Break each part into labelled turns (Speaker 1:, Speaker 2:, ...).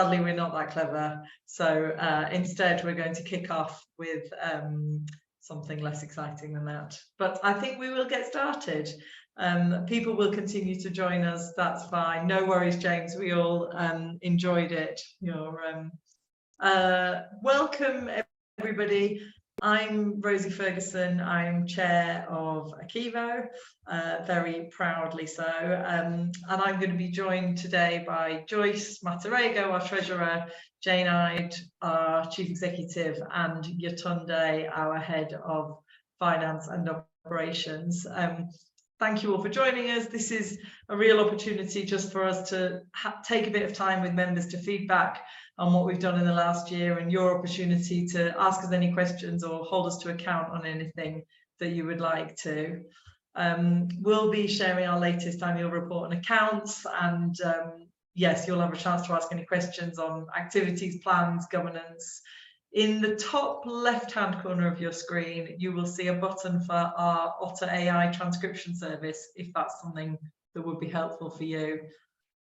Speaker 1: sadly, we're not that clever. So instead, we're going to kick off with something less exciting than that. But I think we will get started. People will continue to join us. That's fine. No worries, James. We all enjoyed it. Welcome, everybody. I'm Rosie Ferguson. I'm chair of ACEVO, very proudly so. And I'm going to be joined today by Joyce Materego, our treasurer, Jane Ide, our chief executive, and Yatunde, our head of finance and operations. Thank you all for joining us. This is a real opportunity just for us to take a bit of time with members to feedback on what we've done in the last year, and your opportunity to ask us any questions or hold us to account on anything that you would like to. We'll be sharing our latest annual report and accounts, and yes, you'll have a chance to ask any questions on activities, plans, governance. In the top left-hand corner of your screen, you will see a button for our Otter AI transcription service, if that's something that would be helpful for you.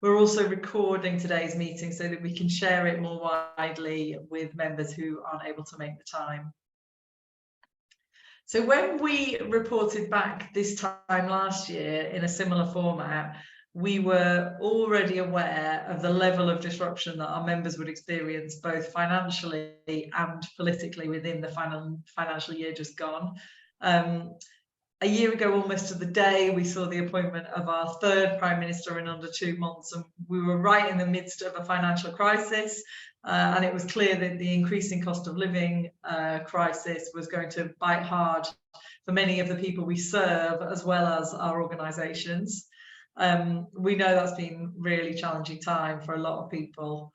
Speaker 1: We're also recording today's meeting so that we can share it more widely with members who aren't able to make the time. So when we reported back this time last year in a similar format, we were already aware of the level of disruption that our members would experience, both financially and politically, within the financial year just gone. A year ago, almost to the day, we saw the appointment of our third Prime Minister in under 2 months, and we were right in the midst of a financial crisis. And it was clear that the increasing cost of living crisis was going to bite hard for many of the people we serve, as well as our organisations. We know that's been a really challenging time for a lot of people.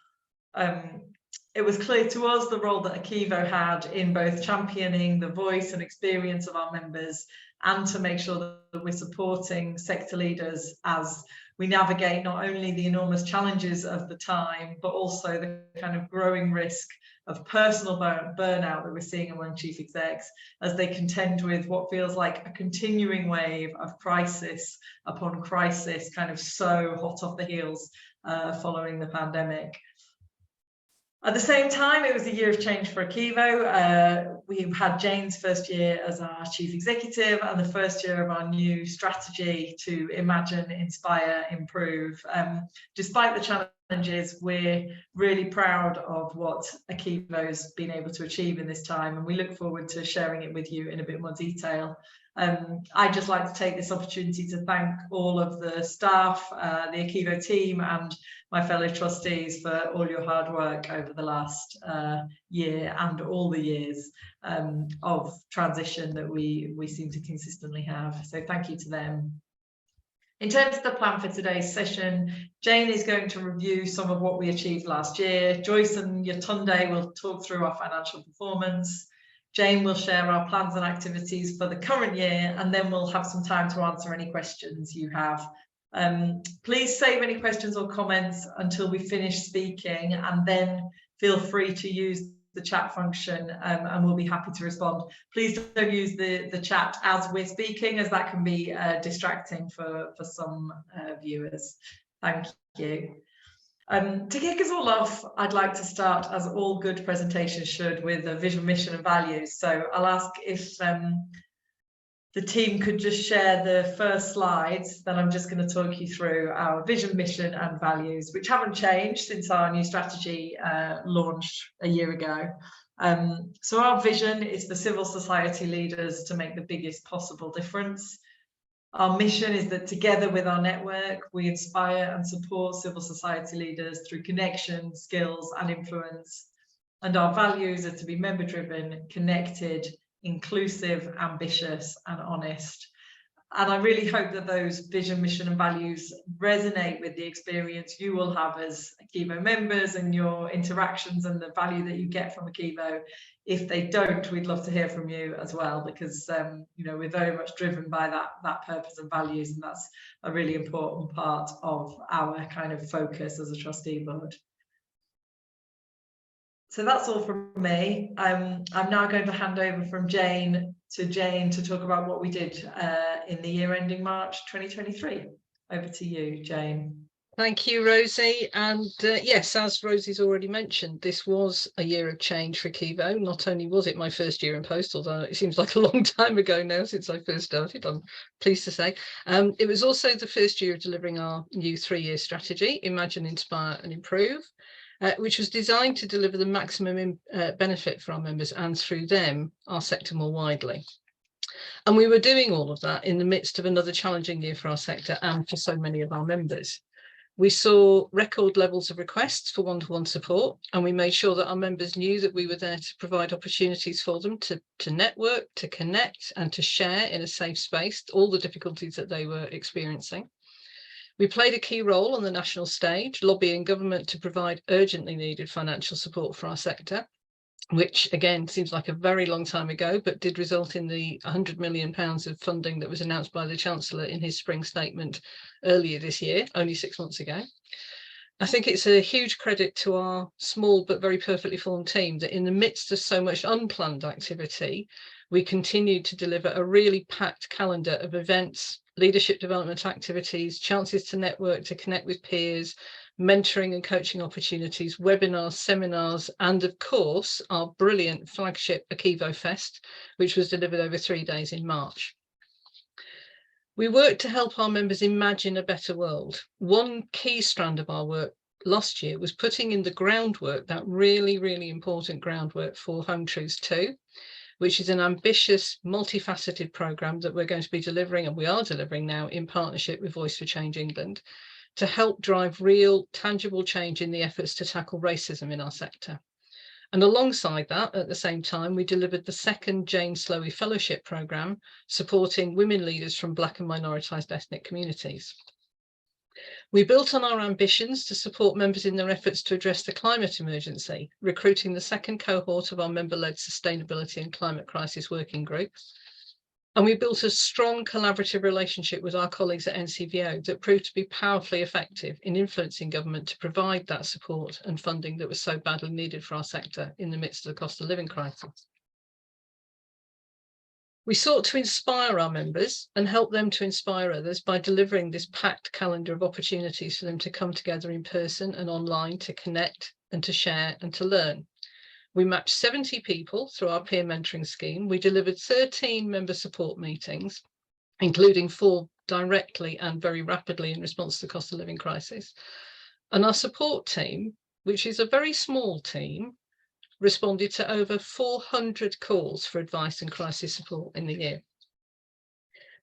Speaker 1: It was clear to us the role that ACEVO had in both championing the voice and experience of our members, and to make sure that we're supporting sector leaders as we navigate not only the enormous challenges of the time, but also the kind of growing risk of personal burnout that we're seeing among chief execs as they contend with what feels like a continuing wave of crisis upon crisis, kind of so hot off the heels following the pandemic. At the same time, it was a year of change for ACEVO. We had Jane's first year as our chief executive and the first year of our new strategy to imagine, inspire, improve. Despite the challenges, we're really proud of what ACEVO's been able to achieve in this time, and we look forward to sharing it with you in a bit more detail. I'd just like to take this opportunity to thank all of the staff, the ACEVO team, and my fellow trustees for all your hard work over the last year and all the years of transition that we seem to consistently have. So thank you to them. In terms of the plan for today's session, Jane is going to review some of what we achieved last year. Joyce and Yatunde will talk through our financial performance. Jane will share our plans and activities for the current year, and then we'll have some time to answer any questions you have. Please save any questions or comments until we finish speaking, and then feel free to use the chat function, and we'll be happy to respond. Please don't use the chat as we're speaking, as that can be distracting for some viewers. Thank you. To kick us all off, I'd like to start, as all good presentations should, with a vision, mission and values. So I'll ask if the team could just share the first slides. Then I'm just going to talk you through our vision, mission and values, which haven't changed since our new strategy launched a year ago. So our vision is for civil society leaders to make the biggest possible difference. Our mission is that together with our network, we inspire and support civil society leaders through connection, skills and influence. And our values are to be member-driven, connected, inclusive, ambitious and honest. And I really hope that those vision, mission and values resonate with the experience you will have as ACEVO members and your interactions and the value that you get from ACEVO. If they don't, we'd love to hear from you as well, because you know, we're very much driven by that purpose and values, and that's a really important part of our kind of focus as a trustee board. So that's all from me. I'm now going to hand over from Jane to talk about what we did in the year ending March 2023. Over to you, Jane.
Speaker 2: Thank you, Rosie. And yes, as Rosie's already mentioned, this was a year of change for ACEVO. Not only was it my first year in post, although it seems like a long time ago now since I first started, I'm pleased to say. It was also the first year of delivering our new 3-year strategy, Imagine, Inspire and Improve, which was designed to deliver the maximum benefit for our members and through them, our sector more widely. And we were doing all of that in the midst of another challenging year for our sector and for so many of our members. We saw record levels of requests for one-to-one support, and we made sure that our members knew that we were there to provide opportunities for them to network, to connect and to share in a safe space all the difficulties that they were experiencing. We played a key role on the national stage, lobbying government to provide urgently needed financial support for our sector, which again seems like a very long time ago, but did result in the £100 million of funding that was announced by the Chancellor in his spring statement earlier this year, only 6 months ago. I think it's a huge credit to our small but very perfectly formed team that in the midst of so much unplanned activity, we continued to deliver a really packed calendar of events, leadership development activities, chances to network, to connect with peers, mentoring and coaching opportunities, webinars, seminars, and of course, our brilliant flagship ACEVO Fest, which was delivered over 3 days in March. We worked to help our members imagine a better world. One key strand of our work last year was putting in the groundwork, that really, really important groundwork for Home Truths 2, which is an ambitious, multifaceted programme that we're going to be delivering, and we are delivering now in partnership with Voice for Change England, to help drive real, tangible change in the efforts to tackle racism in our sector. And alongside that, at the same time, we delivered the second Jane Slowey Fellowship Programme, supporting women leaders from Black and minoritized ethnic communities. We built on our ambitions to support members in their efforts to address the climate emergency, recruiting the second cohort of our member-led Sustainability and Climate Crisis Working Group. And we built a strong collaborative relationship with our colleagues at ACEVO that proved to be powerfully effective in influencing government to provide that support and funding that was so badly needed for our sector in the midst of the cost of living crisis. We sought to inspire our members and help them to inspire others by delivering this packed calendar of opportunities for them to come together in person and online to connect and to share and to learn. We matched 70 people through our peer mentoring scheme. We delivered 13 member support meetings, including 4 directly and very rapidly in response to the cost of living crisis. And our support team, which is a very small team, responded to over 400 calls for advice and crisis support in the year.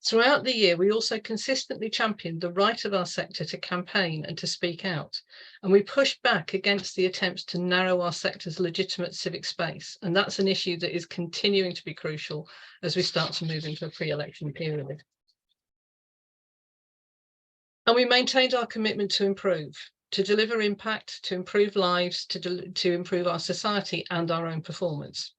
Speaker 2: Throughout the year, we also consistently championed the right of our sector to campaign and to speak out. And we pushed back against the attempts to narrow our sector's legitimate civic space. And that's an issue that is continuing to be crucial as we start to move into a pre-election period. And we maintained our commitment to improve, to deliver impact, to improve lives, to improve our society and our own performance.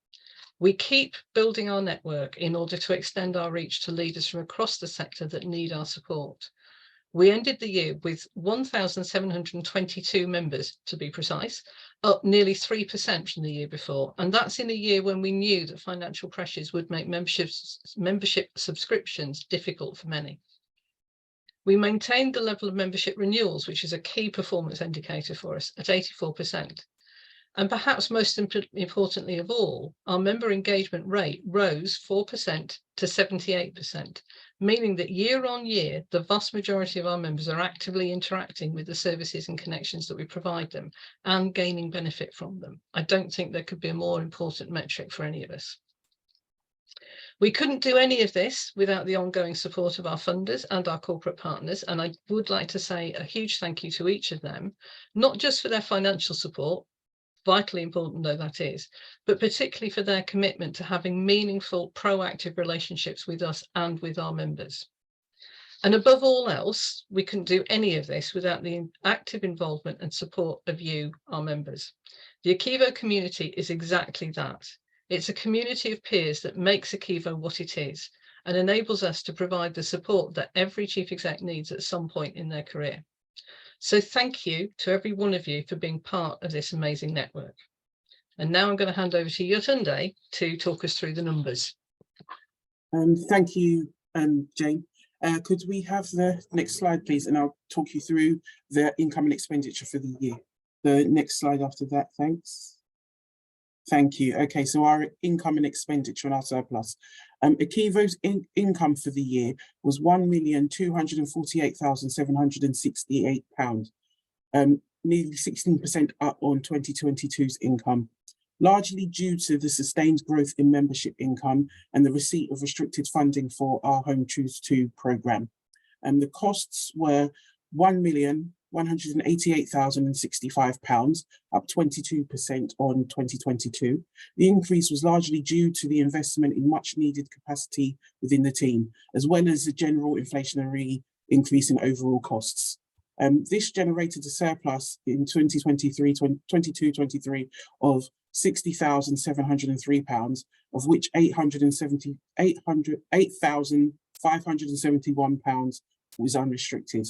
Speaker 2: We keep building our network in order to extend our reach to leaders from across the sector that need our support. We ended the year with 1,722 members, to be precise, up nearly 3% from the year before. And that's in a year when we knew that financial pressures would make membership subscriptions difficult for many. We maintained the level of membership renewals, which is a key performance indicator for us, at 84%. And perhaps most importantly of all, our member engagement rate rose 4% to 78%, meaning that year on year, the vast majority of our members are actively interacting with the services and connections that we provide them and gaining benefit from them. I don't think there could be a more important metric for any of us. We couldn't do any of this without the ongoing support of our funders and our corporate partners, and I would like to say a huge thank you to each of them, not just for their financial support, vitally important though that is, but particularly for their commitment to having meaningful, proactive relationships with us and with our members. And above all else, we couldn't do any of this without the active involvement and support of you, our members. The ACEVO community is exactly that. It's a community of peers that makes ACEVO what it is and enables us to provide the support that every chief exec needs at some point in their career. So thank you to every one of you for being part of this amazing network. And now I'm going to hand over to Yotunde to talk us through the numbers.
Speaker 3: Thank you, Jane. Could we have the next slide, please? And I'll talk you through the income and expenditure for the year. The next slide after that, thanks. Thank you. Okay, so our income and expenditure and our surplus. ACEVO's income for the year was £1,248,768, nearly 16% up on 2022's income, largely due to the sustained growth in membership income and the receipt of restricted funding for our Home Choose 2 programme. The costs were £1,188,065, up 22% on 2022. The increase was largely due to the investment in much needed capacity within the team, as well as the general inflationary increase in overall costs. This generated a surplus in 22-23 of £60,703, of which £8,571 was unrestricted.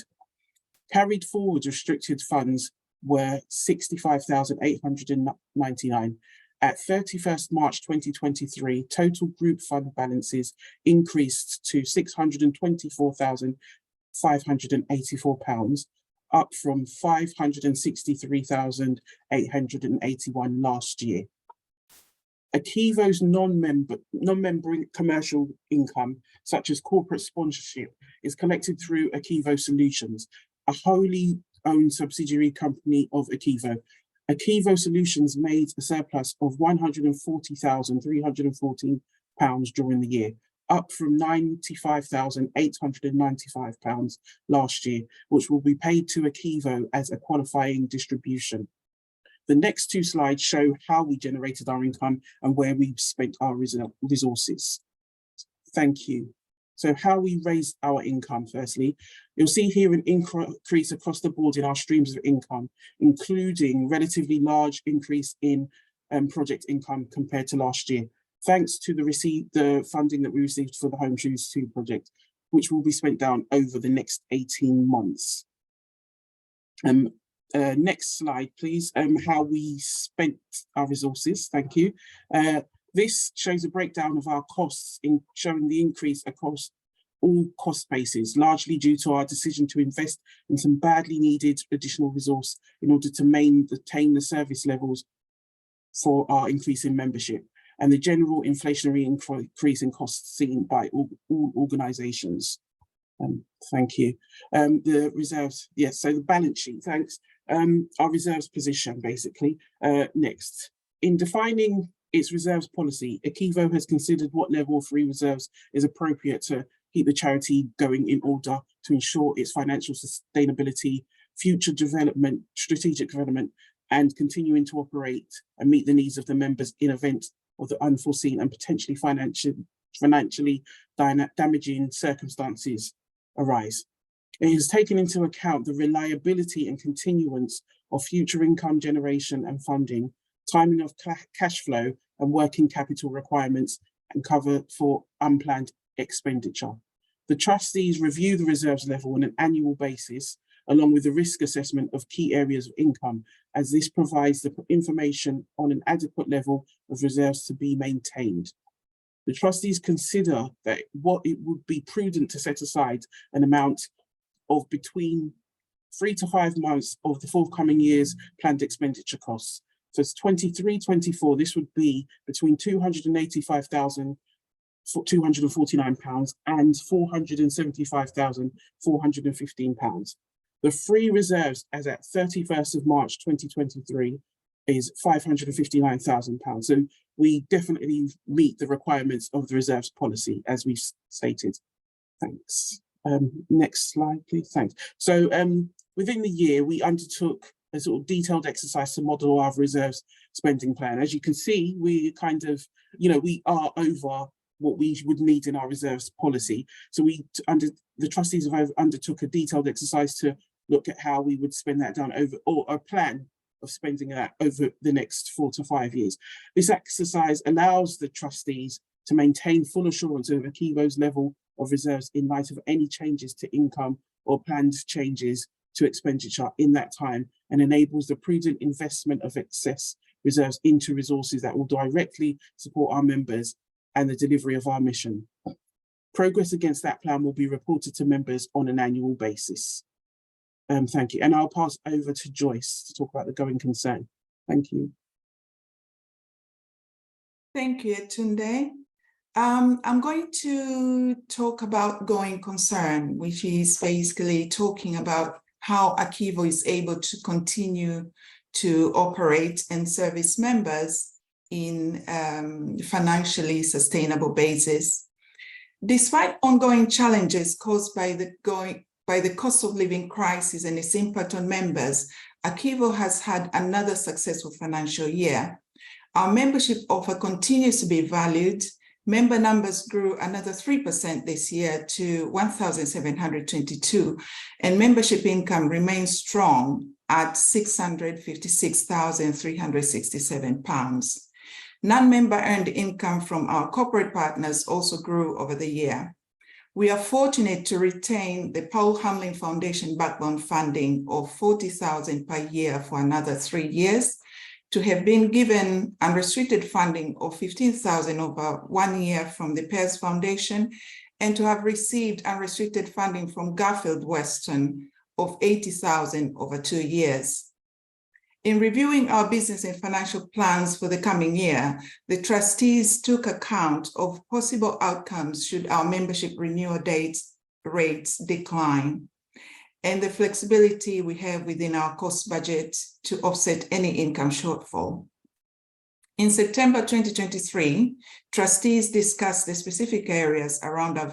Speaker 3: Carried forward restricted funds were £65,899. At 31st March 2023, total group fund balances increased to £624,584, up from £563,881 last year. ACEVO's non-member commercial income, such as corporate sponsorship, is collected through ACEVO Solutions, a wholly owned subsidiary company of ACEVO. ACEVO Solutions made a surplus of £140,314 during the year, up from £95,895 last year, which will be paid to ACEVO as a qualifying distribution. The next two slides show how we generated our income and where we spent our resources. Thank you. So how we raised our income, firstly, you'll see here an increase across the board in our streams of income, including relatively large increase in project income compared to last year, thanks to the funding that we received for the Home Choose 2 project, which will be spent down over the next 18 months. Next slide, please. How we spent our resources. Thank you. This shows a breakdown of our costs, showing the increase across all cost bases, largely due to our decision to invest in some badly needed additional resource in order to maintain the service levels for our increase in membership and the general inflationary increase in costs seen by all organisations. Thank you. The reserves, yes, so the balance sheet, thanks. Our reserves position, basically. Next, in defining its reserves policy, ACEVO has considered what level of free reserves is appropriate to keep the charity going in order to ensure its financial sustainability, future development, strategic development, and continuing to operate and meet the needs of the members in event of the unforeseen and potentially financially damaging circumstances arise. It has taken into account the reliability and continuance of future income generation and funding, timing of cash flow and working capital requirements, and cover for unplanned expenditure. The trustees review the reserves level on an annual basis, along with the risk assessment of key areas of income, as this provides the information on an adequate level of reserves to be maintained. The trustees consider that it would be prudent to set aside an amount of between 3 to 5 months of the forthcoming year's planned expenditure costs. So it's 23-24, this would be between £285,249 and £475,415. The free reserves as at 31st of March 2023 is £559,000. So we definitely meet the requirements of the reserves policy, as we've stated. Thanks. Next slide, please. Thanks. So within the year, we undertook a sort of detailed exercise to model our reserves spending plan. As you can see, we kind of, we are over what we would need in our reserves policy. So the trustees have undertook a detailed exercise to look at how we would spend that down over, or a plan of spending that over the next 4 to 5 years. This exercise allows the trustees to maintain full assurance of ACEVO's level of reserves in light of any changes to income or planned changes to expenditure in that time, and enables the prudent investment of excess reserves into resources that will directly support our members and the delivery of our mission. Progress against that plan will be reported to members on an annual basis. Thank you. And I'll pass over to Joyce to talk about the going concern. Thank you.
Speaker 4: Thank you, Tunde. I'm going to talk about going concern, which is basically talking about how ACEVO is able to continue to operate and service members in financially sustainable basis. Despite ongoing challenges caused by the cost of living crisis and its impact on members, ACEVO has had another successful financial year. Our membership offer continues to be valued. Member numbers grew another 3% this year to 1,722, and membership income remains strong at £656,367. Non-member earned income from our corporate partners also grew over the year. We are fortunate to retain the Paul Hamlin Foundation backbone funding of £40,000 per year for another 3 years, to have been given unrestricted funding of £15,000 over 1 year from the Pears Foundation, and to have received unrestricted funding from Garfield Weston of £80,000 over 2 years. In reviewing our business and financial plans for the coming year, the trustees took account of possible outcomes should our membership renewal rates decline, and the flexibility we have within our cost budget to offset any income shortfall. In September 2023, trustees discussed the specific areas around our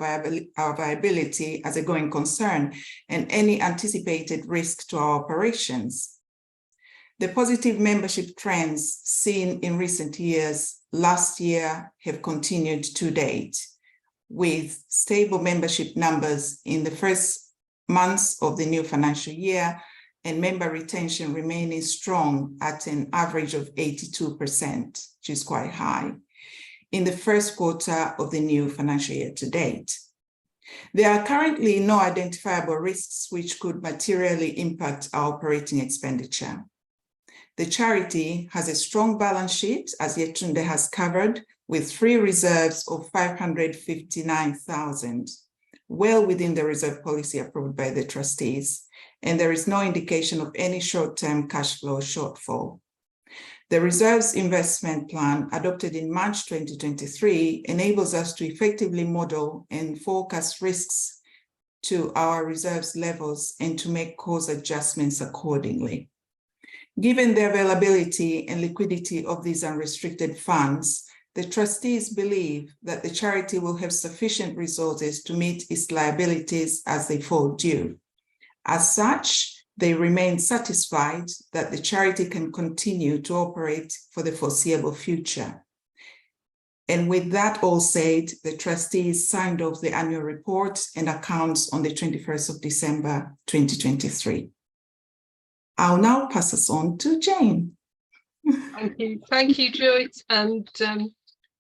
Speaker 4: viability as a going concern and any anticipated risk to our operations. The positive membership trends seen in recent years last year have continued to date, with stable membership numbers in the first months of the new financial year and member retention remaining strong at an average of 82%, which is quite high, in the first quarter of the new financial year to date. There are currently no identifiable risks which could materially impact our operating expenditure. The charity has a strong balance sheet, as Yetunde has covered, with free reserves of 559,000, well within the reserve policy approved by the trustees, and there is no indication of any short-term cash flow shortfall. The reserves investment plan adopted in March 2023 enables us to effectively model and forecast risks to our reserves levels and to make course adjustments accordingly. Given the availability and liquidity of these unrestricted funds, the trustees believe that the charity will have sufficient resources to meet its liabilities as they fall due. As such, they remain satisfied that the charity can continue to operate for the foreseeable future. And with that all said, the trustees signed off the annual report and accounts on the 21st of December, 2023. I'll now pass us on to Jane.
Speaker 2: Thank you, Joyce. And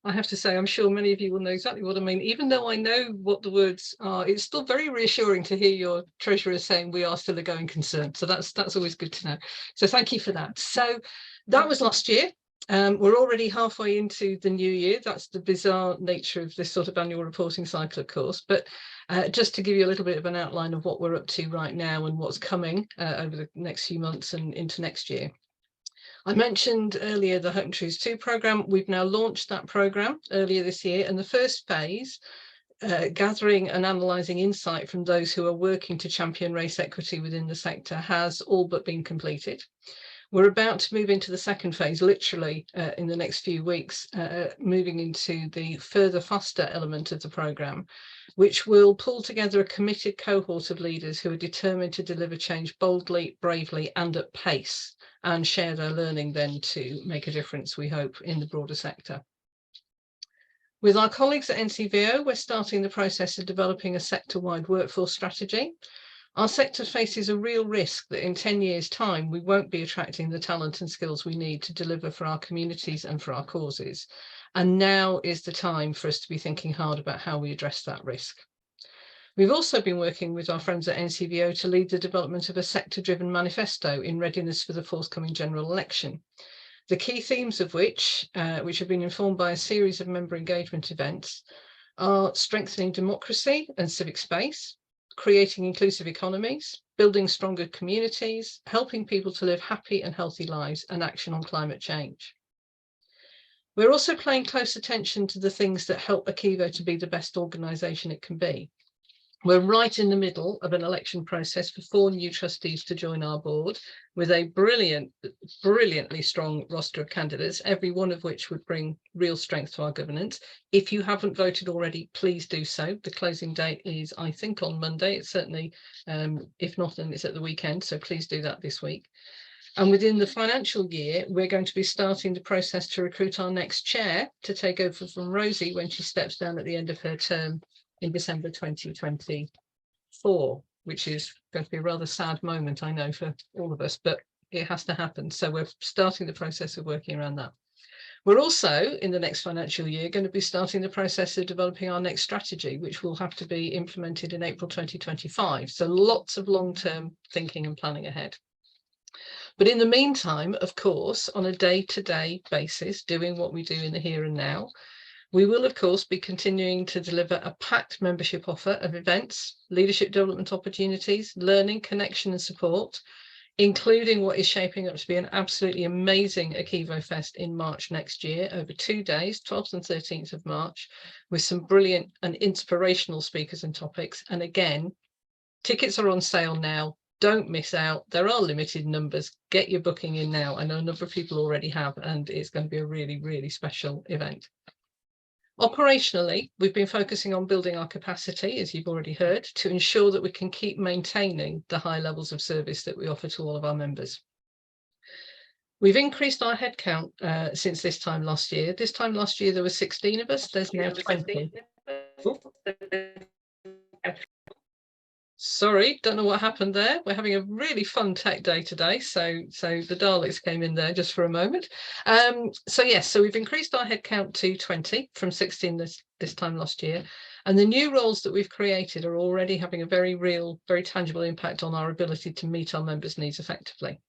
Speaker 2: I have to say, I'm sure many of you will know exactly what I mean. Even though I know what the words are, it's still very reassuring to hear your treasurer saying we are still a going concern. So that's always good to know. So thank you for that. So that was last year. We're already halfway into the new year. That's the bizarre nature of this sort of annual reporting cycle, of course. But just to give you a little bit of an outline of what we're up to right now and what's coming over the next few months and into next year. I mentioned earlier the Home Truths 2 programme. We've now launched that programme earlier this year, and the first phase, gathering and analysing insight from those who are working to champion race equity within the sector, has all but been completed. We're about to move into the second phase, literally in the next few weeks, moving into the further faster element of the programme, which will pull together a committed cohort of leaders who are determined to deliver change boldly, bravely, and at pace, and share their learning then to make a difference, we hope, in the broader sector. With our colleagues at ACEVO, we're starting the process of developing a sector-wide workforce strategy. Our sector faces a real risk that in 10 years' time, we won't be attracting the talent and skills we need to deliver for our communities and for our causes. And now is the time for us to be thinking hard about how we address that risk. We've also been working with our friends at ACEVO to lead the development of a sector-driven manifesto in readiness for the forthcoming general election. The key themes of which have been informed by a series of member engagement events, are strengthening democracy and civic space, creating inclusive economies, building stronger communities, helping people to live happy and healthy lives, and action on climate change. We're also paying close attention to the things that help ACEVO to be the best organisation it can be. We're right in the middle of an election process for 4 new trustees to join our board, with a brilliantly strong roster of candidates, every one of which would bring real strength to our governance. If you haven't voted already, please do so. The closing date is, I think, on Monday. It's certainly, if not, then it's at the weekend, so please do that this week. And within the financial year, we're going to be starting the process to recruit our next chair to take over from Rosie when she steps down at the end of her term in December 2024, which is going to be a rather sad moment, I know, for all of us, but it has to happen. So we're starting the process of working around that. We're also, in the next financial year, going to be starting the process of developing our next strategy, which will have to be implemented in April 2025. So lots of long-term thinking and planning ahead. But in the meantime, of course, on a day-to-day basis, doing what we do in the here and now, we will, of course, be continuing to deliver a packed membership offer of events, leadership development opportunities, learning, connection and support, including what is shaping up to be an absolutely amazing ACEVO Fest in March next year, over 2 days, 12th and 13th of March, with some brilliant and inspirational speakers and topics. And again, tickets are on sale now. Don't miss out. There are limited numbers. Get your booking in now. I know a number of people already have, and it's going to be a really, really special event. Operationally, we've been focusing on building our capacity, as you've already heard, to ensure that we can keep maintaining the high levels of service that we offer to all of our members. We've increased our headcount since this time last year. This time last year, there were 16 of us. There's now 20. Sorry, don't know what happened there. We're having a really fun tech day today, so the Daleks came in there just for a moment. So we've increased our headcount to 20 from 16 this time last year, and the new roles that we've created are already having a very real, very tangible impact on our ability to meet our members' needs effectively.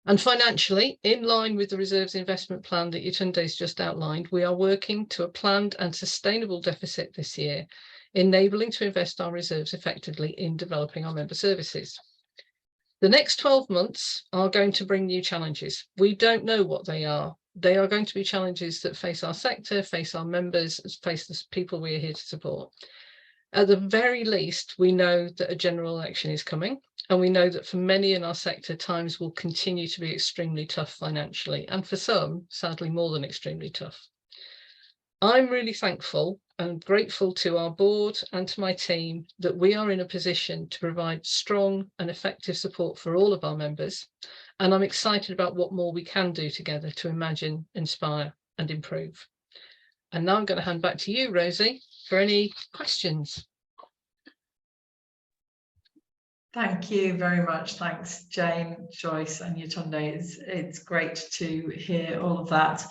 Speaker 2: And financially, in line with the reserves investment plan that Yetunde's just outlined, we are working to a planned and sustainable deficit this year, enabling to invest our reserves effectively in developing our member services. The next 12 months are going to bring new challenges. We don't know what they are. They are going to be challenges that face our sector, face our members, face the people we are here to support. At the very least, we know that a general election is coming, and we know that for many in our sector, times will continue to be extremely tough financially, and for some, sadly, more than extremely tough. I'm really thankful and grateful to our board and to my team that we are in a position to provide strong and effective support for all of our members. And I'm excited about what more we can do together to imagine, inspire and improve. And now I'm going to hand back to you, Rosie, for any questions.
Speaker 1: Thank you very much. Thanks, Jane, Joyce and Yetunde. It's great to hear all of that.